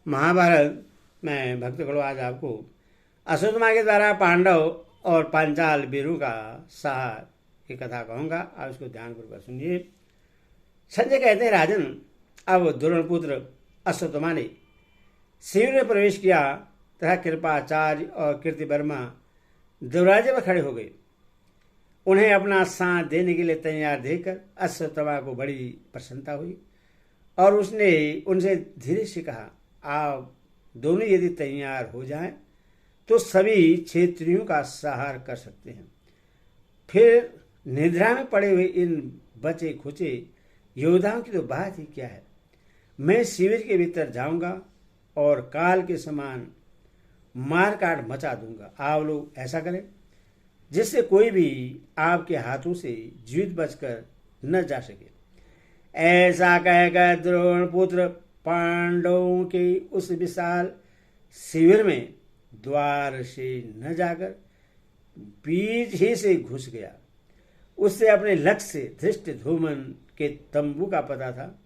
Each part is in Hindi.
महाभारत में भक्तगणों आज आपको अश्वत्थामा के द्वारा पांडव और पांचाल वीरों का सार की कथा कहूंगा। आप इसको ध्यानपूर्वक सुनिए। संजय कहते हैं, राजन, अब द्रोणपुत्र अश्वत्थामा ने शिविर में प्रवेश किया तथा कृपाचार्य और कीर्तिवर्मा दरवाजे पर खड़े हो गए। उन्हें अपना साथ देने के लिए तैयार देखकर अश्वत्थामा को बड़ी प्रसन्नता हुई और उसने उनसे धीरे से कहा, आप दोनों यदि तैयार हो जाएं तो सभी क्षेत्रियों का संहार कर सकते हैं। फिर निद्रा में पड़े हुए इन बचे खुचे योद्धाओं की तो बात ही क्या है। मैं शिविर के भीतर जाऊंगा और काल के समान मार काट मचा दूंगा। आप लोग ऐसा करें जिससे कोई भी आपके हाथों से जीवित बचकर न जा सके। ऐसा कहकर द्रोण पुत्र पांडवों के उस विशाल शिविर में द्वार से न जाकर बीच ही से घुस गया। उससे अपने लक्ष्य से धृष्टद्युम्न के तंबू का पता था,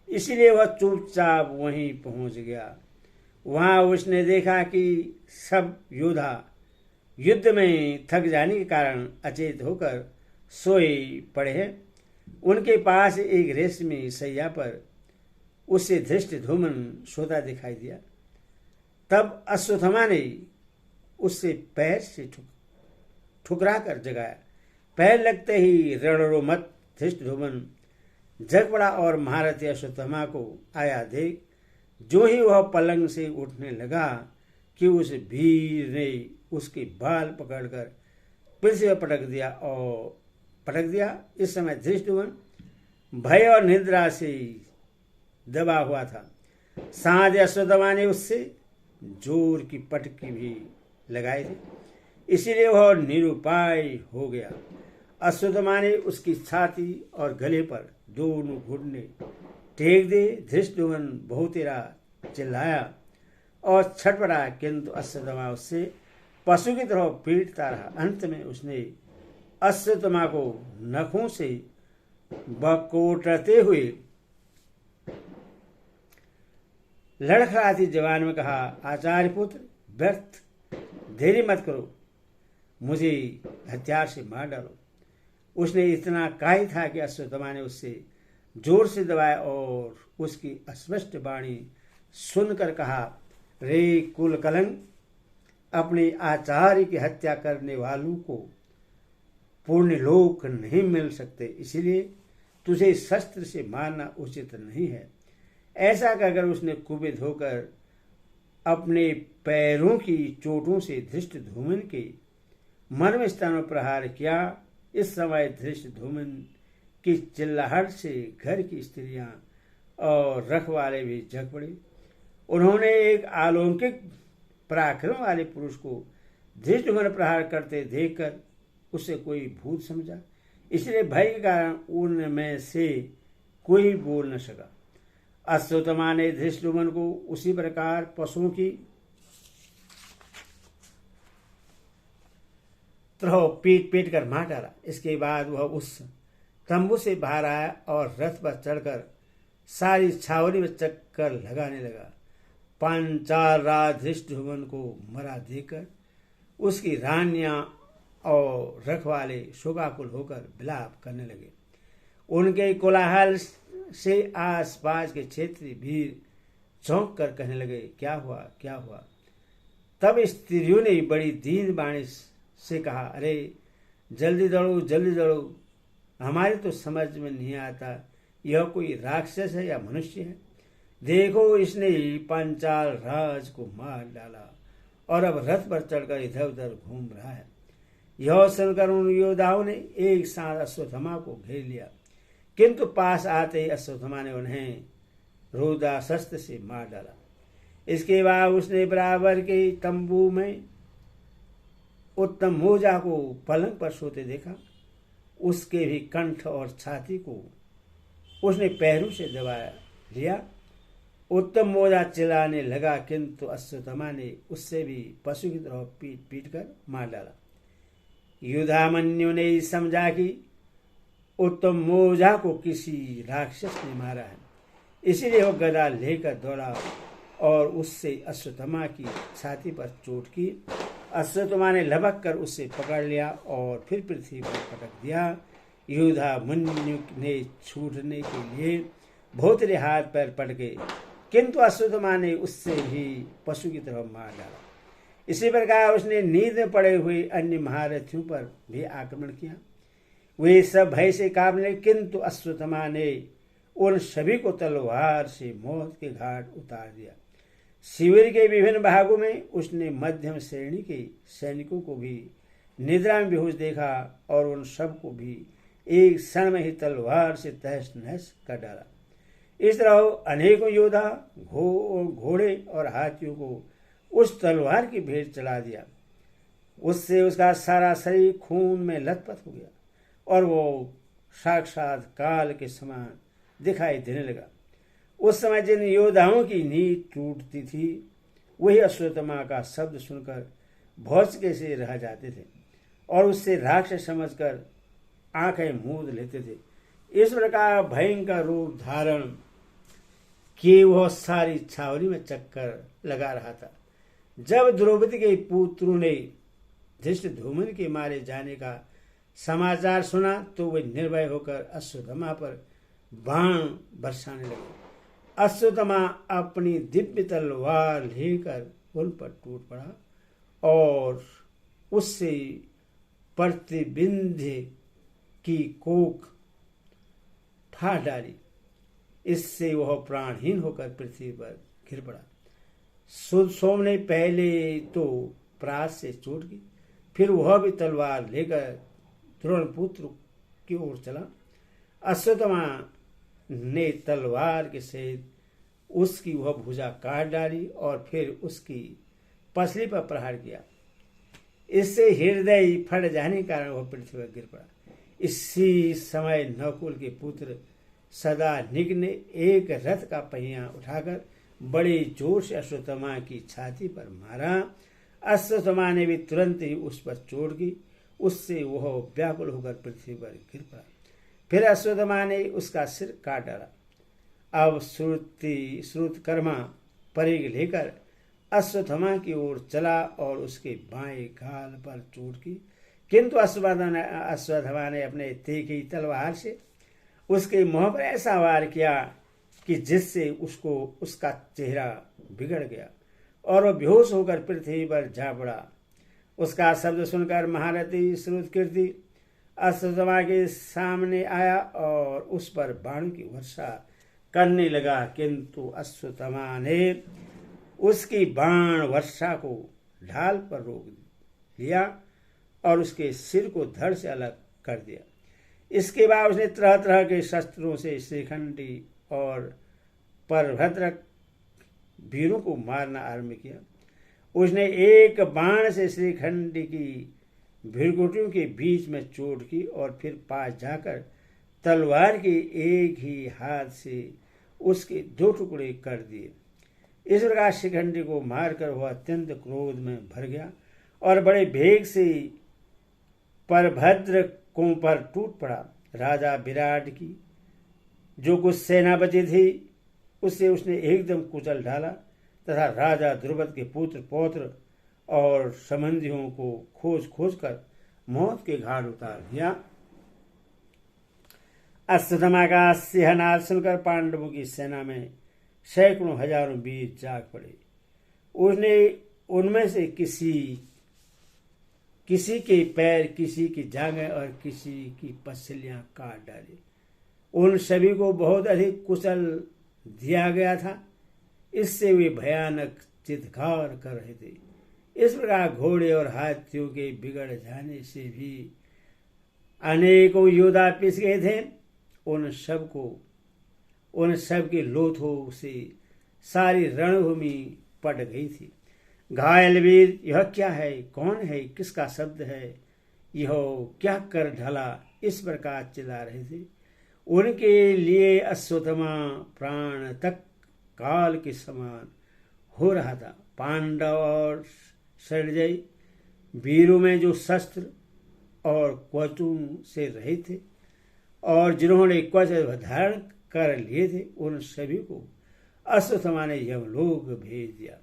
इसलिए वह चुपचाप वहीं पहुंच गया। वहां उसने देखा कि सब योद्धा युद्ध में थक जाने के कारण अचेत होकर सोए पड़े हैं। उनके पास एक रेशमी सैया पर उससे धृष्टद्युम्न सोता दिखाई दिया। तब अश्वत्थामा ने उससे पैर से ठुकरा कर जगाया। पैर लगते ही रणरोमत धृष्टद्युम्न जग पड़ा और महारथी अश्वत्थामा को आया देख जो ही वह पलंग से उठने लगा कि उस वीर ने उसके बाल पकड़कर पृथ्वी पर पटक दिया। इस समय धृष्टद्युम्न भय और निद्रा से दबा हुआ था। साथ अश्वत्थामा ने उससे जोर की पटकी भी लगाई थी, इसीलिए वह निरुपाय हो गया। अश्वत्थामा ने उसकी छाती और गले पर दोनों घुटने टेक दे। धृष्टद्युम्न बहुत तेरा चिल्लाया और छटपटा, किंतु अश्वत्थामा उससे पशु की तरह पीटता रहा। अंत में उसने अश्वत्थामा को नखों से बकोटते हुए लड़खड़ाती जवान में कहा, आचार्य पुत्र, व्यर्थ देरी मत करो, मुझे हथियार से मार डालो। उसने इतना कहा था कि अश्वत्थामा ने उससे जोर से दबाया और उसकी अस्पष्ट वाणी सुनकर कहा, रे कुल कलंक, अपने आचार्य की हत्या करने वालों को पुण्य लोक नहीं मिल सकते, इसलिए तुझे शस्त्र से मारना उचित नहीं है। ऐसा कहकर उसने कुपित होकर अपने पैरों की चोटों से धृष्टद्युम्न के मर्म स्थान पर प्रहार किया। इस समय धृष्टद्युम्न की चिल्लाहट से घर की स्त्रियां और रखवाले भी जग पड़े। उन्होंने एक अलौकिक पराक्रम वाले पुरुष को धृष्टद्युम्न प्रहार करते देखकर उसे कोई भूत समझा, इसलिए भय के कारण उनमें से कोई बोल न सका। अश्वत्थामा ने धृष्टद्युम्न को उसी प्रकार पशुओं की तरह पीट पीट कर मार डाला। इसके बाद वह उस तंबू से बाहर आया और रथ पर चढ़कर सारी छावनी में चक्कर लगाने लगा। पांचाल राज धृष्टद्युम्न को मरा देखकर उसकी रानियां और रखवाले शोकाकुल होकर विलाप करने लगे। उनके कोलाहल से आसपास के क्षेत्रीय वीर चौंक कर कहने लगे, क्या हुआ, क्या हुआ। तब स्त्रियों ने बड़ी दीन वाणी से कहा, अरे जल्दी दौड़ो, जल्दी दौड़ो, हमारे तो समझ में नहीं आता यह कोई राक्षस है या मनुष्य है। देखो, इसने पांचाल राज को मार डाला और अब रथ पर चढ़कर इधर उधर घूम रहा है। यह सुनकर उन योद्धाओं ने एक साथ अश्वत्थामा को घेर लिया, किंतु पास आते ही अश्वत्थामा ने उन्हें रोदा शस्त्र से मार डाला। इसके बाद उसने बराबर के तंबू में उत्तम मोजा को पलंग पर सोते देखा। उसके भी कंठ और छाती को उसने पैरों से दबाया लिया। उत्तम मोजा चिल्लाने लगा, किंतु अश्वत्थामा ने उससे भी पशु की तरह पीट पीट कर मार डाला। युधामन्यु ने समझा कि उत्तम मोजा को किसी राक्षस ने मारा है, इसीलिए वह गदा लेकर दौड़ा और उससे अश्वत्थामा की छाती पर चोट की। अश्वत्थामा ने लपक कर उसे पकड़ लिया और फिर पृथ्वी पर पटक दिया। युधामन्यु ने छूटने के लिए बहुत हाथ पैर पटके, किंतु अश्वत्थामा ने उससे भी पशु की तरह मार डाला। इसी प्रकार उसने नींद में पड़े हुए अन्य महारथियों पर भी आक्रमण किया। वे सब भय से कांपने, किंतु अश्वत्थामा ने उन सभी को तलवार से मौत के घाट उतार दिया। शिविर के विभिन्न भागों में उसने मध्यम श्रेणी के सैनिकों को भी निद्रा में बेहोश देखा और उन सब को भी एक क्षण में ही तलवार से तहस नहस कर डाला। इस तरह अनेकों योद्धा घोड़े और हाथियों को उस तलवार की भेंट चढ़ा दिया। उससे उसका सारा शरीर खून में लथपथ हो गया और वो साक्षात काल के समान दिखाई देने लगा। उस समय जिन योद्धाओं की नींद टूटती थी वही अश्वत्थामा का शब्द सुनकर भौचके से रह जाते थे और उससे राक्षस समझकर आंखें मूंद लेते थे। इस प्रकार भयंकर रूप धारण किए वह सारी छावनी में चक्कर लगा रहा था। जब द्रौपदी के पुत्रों ने धृष्टद्युम्न के मारे जाने का समाचार सुना तो वे निर्भय होकर अश्वत्थामा पर बाण बरसाने लगे। अश्वत्थामा अपनी दिव्य तलवार लेकर उन पर टूट पड़ा और उससे प्रतिबिंध्य की कोख फाड़ डाली। इससे वह प्राणहीन होकर पृथ्वी पर गिर पड़ा। सोम ने पहले तो प्रास से चोट की, फिर वह भी तलवार लेकर द्रोणपुत्र की ओर चला। अश्वत्थामा ने तलवार के सहित उसकी वह भुजा काट डाली और फिर उसकी पसली पर प्रहार किया। इससे हृदय फट जाने के कारण वह पृथ्वी पर गिर पड़ा। इसी समय नकुल के पुत्र सदानिक ने एक रथ का पहिया उठाकर बड़े जोर से अश्वत्थामा की छाती पर मारा। अश्वत्थामा ने भी तुरंत ही उस पर चोट की। उससे वह व्याकुल होकर पृथ्वी पर गिर पड़ा। फिर अश्वत्थामा ने उसका सिर काट डाला। अब श्रुतकर्मा परिघ लेकर अश्वत्थामा की ओर चला और उसके बाएं गाल पर चोट की, किंतु अश्वत्थामा ने अपने तीखी तलवार से उसके मुंह पर ऐसा वार किया कि जिससे उसका चेहरा बिगड़ गया और वह बेहोश होकर पृथ्वी पर जा पड़ा। उसका शब्द सुनकर महारथी श्रुतकीर्ति अश्वत्थामा के सामने आया और उस पर बाणों की वर्षा करने लगा, किंतु अश्वत्थामा ने उसकी बाण वर्षा को ढाल पर रोक लिया और उसके सिर को धड़ से अलग कर दिया। इसके बाद उसने तरह तरह के शस्त्रों से श्रीखंडी और परभद्र वीरों को मारना आरंभ किया। उसने एक बाण से श्रीखंडी की भृकुटियों के बीच में चोट की और फिर पास जाकर तलवार के एक ही हाथ से उसके 2 टुकड़े कर दिए। इस प्रकार शिखंडी को मारकर वह अत्यंत क्रोध में भर गया और बड़े वेग से परभद्र को पर टूट पड़ा। राजा विराट की जो कुछ सेना बची थी उसे उसने एकदम कुचल डाला तथा राजा द्रुपद के पुत्र पौत्र और संबंधियों को खोज खोज कर मौत के घाट उतार दिया। अश्वत्थामा का सिंहनाद सुनकर पांडवों की सेना में सैकड़ों हजारों वीर जाग पड़े। उसने उनमें से किसी के पैर, किसी की जांघें और किसी की पसलियां काट डाली। उन सभी को बहुत अधिक कुचल दिया गया था। इससे वे भयानक चित्कार कर रहे थे। इस प्रकार घोड़े और हाथियों के बिगड़ जाने से भी अनेकों योद्धा पिस गए थे। उन सब के लोथों से सारी रणभूमि पट गई थी। घायल वीर, यह क्या है, कौन है, किसका शब्द है, यह क्या कर ढला, इस प्रकार चिल्ला रहे थे। उनके लिए अश्वत्थामा प्राण तक काल के समान हो रहा था। पांडव और संजय वीरों में जो शस्त्र और कवचों से रहित थे और जिन्होंने कवच धारण कर लिए थे, उन सभी को अश्वत्थामा ने यमलोक भेज दिया।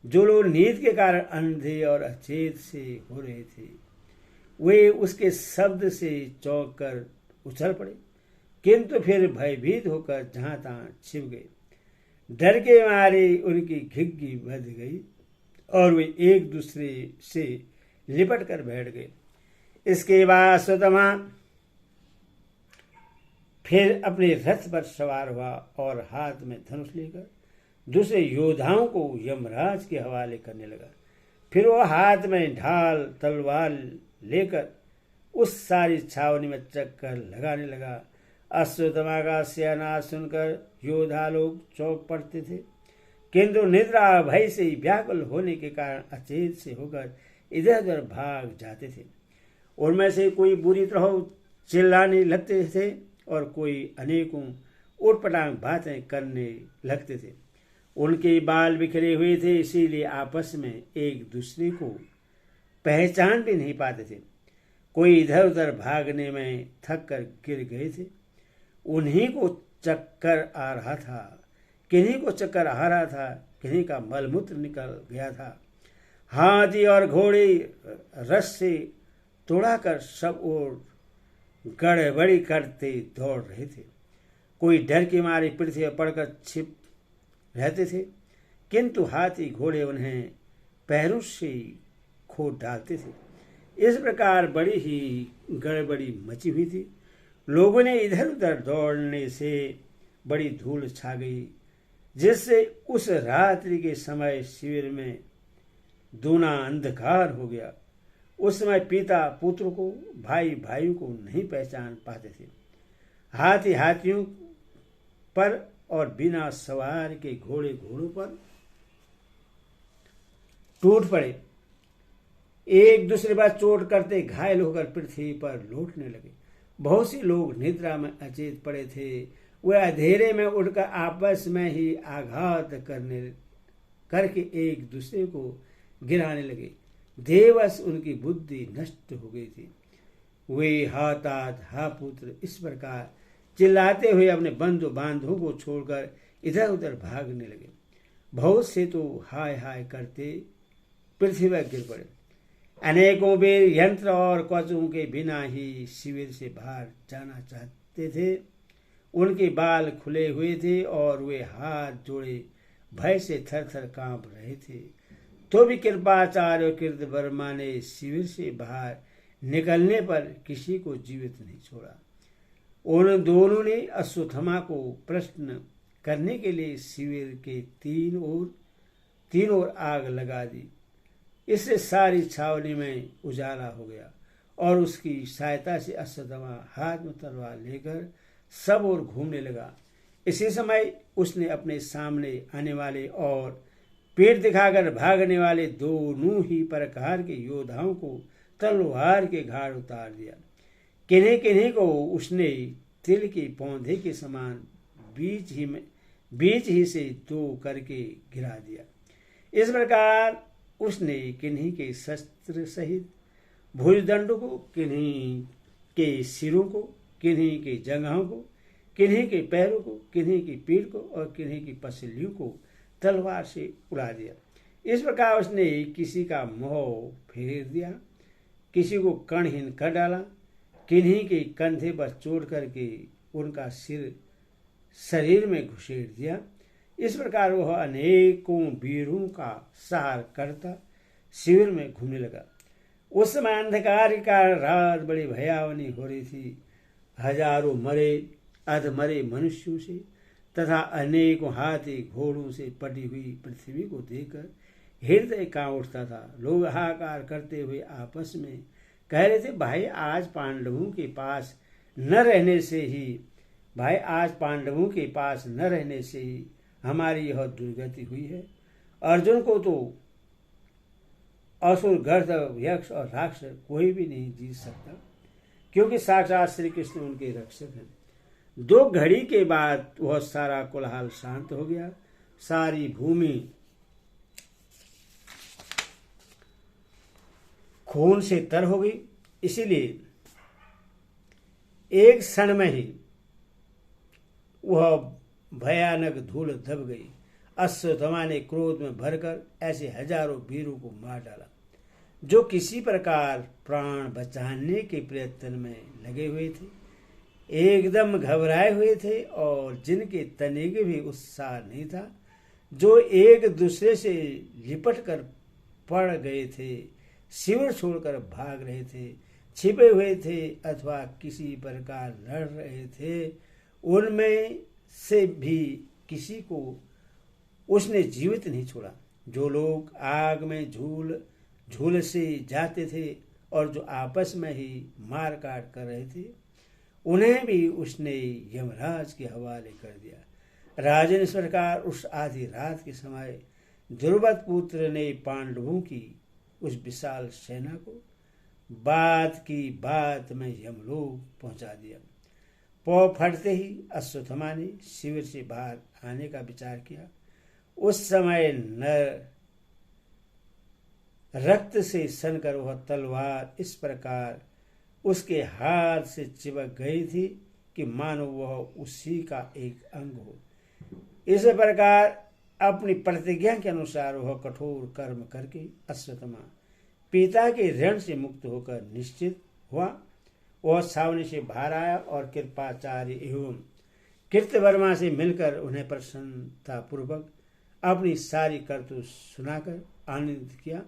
जो लोग नींद के कारण अंधे और अचेत से हो रहे थे वे उसके शब्द से चौंक कर उछल पड़े, किंतु फिर भयभीत होकर जहां तहां छिप गए। डर के मारे उनकी घिघी बंध गई और वे एक दूसरे से लिपट कर बैठ गए। इसके बाद अश्वत्थामा फिर अपने रथ पर सवार हुआ और हाथ में धनुष लेकर दूसरे योद्धाओं को यमराज के हवाले करने लगा। फिर वह हाथ में ढाल तलवार लेकर उस सारी छावनी में चक्कर लगाने लगा। अश्वत्थामा का सियानाद सुनकर योद्धा लोग चौंक पड़ते थे, किंतु निद्रा भय से व्याकुल होने के कारण अचेत से होकर इधर उधर भाग जाते थे। उनमें से कोई बुरी तरह चिल्लाने लगते थे और कोई अनेकों उटपटांग बातें करने लगते थे। उनके बाल बिखरे हुए थे, इसीलिए आपस में एक दूसरे को पहचान भी नहीं पाते थे। कोई इधर उधर भागने में थक कर गिर गए थे। उन्हीं को चक्कर आ रहा था, किन्हीं को चक्कर आ रहा था, किन्हीं का मलमूत्र निकल गया था। हाथी और घोड़े रस से तोड़ाकर सब ओर गड़बड़ी करते दौड़ रहे थे। कोई डर के मारे पृथ्वी पर पड़कर छिप रहते थे, किंतु हाथी घोड़े उन्हें पैरों से खोद डालते थे। इस प्रकार बड़ी ही गड़बड़ी मची हुई थी। लोगों ने इधर उधर दौड़ने से बड़ी धूल छा गई, जिससे उस रात्रि के समय शिविर में दूना अंधकार हो गया। उस समय पिता पुत्र को, भाई भाइयों को नहीं पहचान पाते थे। हाथी हाथियों पर और बिना सवार के घोड़े घोड़ों पर टूट पड़े। एक दूसरे पर चोट करते घायल होकर पृथ्वी पर लौटने लगे। बहुत से लोग निद्रा में अचेत पड़े थे। वे अंधेरे में उठकर आपस में ही आघात करके एक दूसरे को गिराने लगे। देवश उनकी बुद्धि नष्ट हो गई थी। वे हातात हा पुत्र इस प्रकार चिल्लाते हुए अपने बंधु बांधवों को छोड़कर इधर उधर भागने लगे। बहुत से तो हाय हाय करते पृथ्वी पर गिर पड़े। अनेकों बेर यंत्र और कवचों के बिना ही शिविर से बाहर जाना चाहते थे। उनके बाल खुले हुए थे और वे हाथ जोड़े भय से थर थर कांप रहे थे। तो भी कृपाचार्य और कीर्तिवर्मा ने शिविर से बाहर निकलने पर किसी को जीवित नहीं छोड़ा। उन दोनों ने अश्वत्थामा को प्रश्न करने के लिए शिविर के तीन ओर आग लगा दी। इससे सारी छावनी में उजाला हो गया और उसकी सहायता से अश्वत्थामा हाथ में तलवार लेकर सब ओर घूमने लगा। इसी समय उसने अपने सामने आने वाले और पेट दिखाकर भागने वाले दोनों ही प्रकार के योद्धाओं को तलवार के घाट उतार दिया। किन्हीं किन्हीं को उसने तिल के पौधे के समान बीच ही से दो करके गिरा दिया। इस प्रकार उसने किन्हीं के शस्त्र सहित भुजदंड को, किन्हीं के सिरों को, किन्हीं के जंघों को, किन्हीं के पैरों को, किन्हीं की पीठ को और किन्हीं की पसलियों को तलवार से उड़ा दिया। इस प्रकार उसने किसी का मुंह फेर दिया, किसी को कर्णहीन कर डाला, किन्हीं के कंधे पर चोट करके उनका सिर शरीर में घुसेड़ दिया। इस प्रकार वह अनेकों वीरों का सहार करता शिविर में घूमने लगा। उस समय अंधकार के कारण रात बड़ी भयावनी हो रही थी। हजारों मरे अधमरे मनुष्यों से तथा अनेकों हाथी घोड़ों से पटी हुई पृथ्वी को देखकर हृदय कांप उठता था। लोग हाहाकार करते हुए आपस में कह रहे थे, भाई आज पांडवों के पास न रहने से ही हमारी यह दुर्गति हुई है। अर्जुन को तो असुर, गंधर्व, यक्ष और राक्षस कोई भी नहीं जीत सकता, क्योंकि साक्षात श्री कृष्ण उनके रक्षक हैं। 2 घड़ी के बाद वह सारा कोलाहल शांत हो गया। सारी भूमि खून से तर हो गई। इसीलिए एक क्षण में ही वह भयानक धूल दब गई। अश्वत्थामा ने क्रोध में भरकर ऐसे हजारों वीरों को मार डाला जो किसी प्रकार प्राण बचाने के प्रयत्न में लगे हुए थे, एकदम घबराए हुए थे और जिनके तनिक भी उत्साह नहीं था, जो एक दूसरे से लिपट कर पड़ गए थे, शिविर छोड़कर भाग रहे थे, छिपे हुए थे अथवा किसी प्रकार लड़ रहे थे। उनमें से भी किसी को उसने जीवित नहीं छोड़ा। जो लोग आग में झूल से जाते थे और जो आपस में ही मार काट कर रहे थे, उन्हें भी उसने यमराज के हवाले कर दिया। राजन इस प्रकार उस आधी रात के समय द्रुपद पुत्र ने पांडवों की उस विशाल सेना को बात की बात में यमलोक पहुंचा दिया। पौ फटते ही अश्वत्थामा ने शिविर से बाहर आने का विचार किया। उस समय रक्त से सनकर वह तलवार इस प्रकार उसके हाथ से चिपक गई थी कि मानो वह उसी का एक अंग हो। इस प्रकार अपनी प्रतिज्ञा के अनुसार वह कठोर कर्म करके अश्वत्थामा पिता के ऋण से मुक्त होकर निश्चित हुआ। वह छावनी से बाहर आया और कृपाचार्य एवं कृतवर्मा से मिलकर उन्हें प्रसन्नता पूर्वक अपनी सारी करतूत सुनाकर आनंदित किया।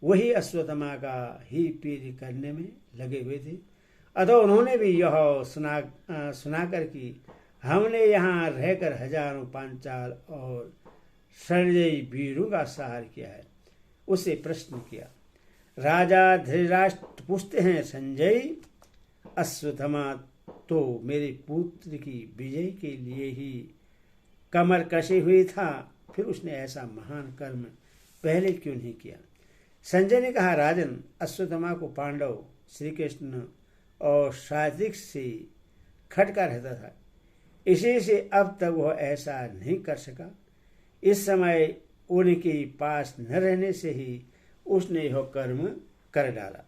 वही अश्वत्थामा का ही पीर करने में लगे हुए थे। अतः उन्होंने भी यह सुनाकर कि हमने यहाँ रहकर हजारों पांचाल और संजयी वीरों का सहार किया है, उसे प्रश्न किया। राजा धृतराष्ट्र पूछते हैं, संजय, अश्वत्थामा तो मेरे पुत्र की विजय के लिए ही कमर कसे हुए था, फिर उसने ऐसा महान कर्म पहले क्यों नहीं किया? संजय ने कहा, राजन, अश्वत्थामा को पांडव श्री कृष्ण और सात्विक से खटका रहता था, इसी से अब तक वह ऐसा नहीं कर सका। इस समय उनके पास न रहने से ही उसने यह कर्म कर डाला।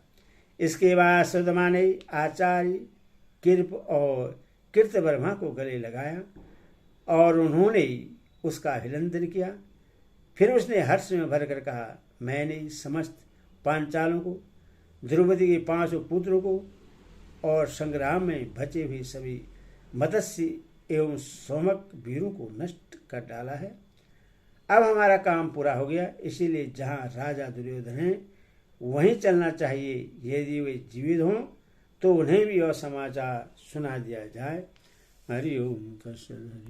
इसके बाद अश्वत्थामा ने आचार्य कृप और कृतवर्मा को गले लगाया और उन्होंने उसका अभिनंदन किया। फिर उसने हर्ष में भरकर कहा, मैंने समस्त पांचालों को, द्रौपदी के 5 पुत्रों को और संग्राम में बचे हुए सभी मत्स्य एवं सोमक वीरों को नष्ट कर डाला है। अब हमारा काम पूरा हो गया, इसीलिए जहाँ राजा दुर्योधन हैं वहीं चलना चाहिए। यदि वे जीवित हों तो उन्हें भी यह समाचार सुना दिया जाए। हरि ओम।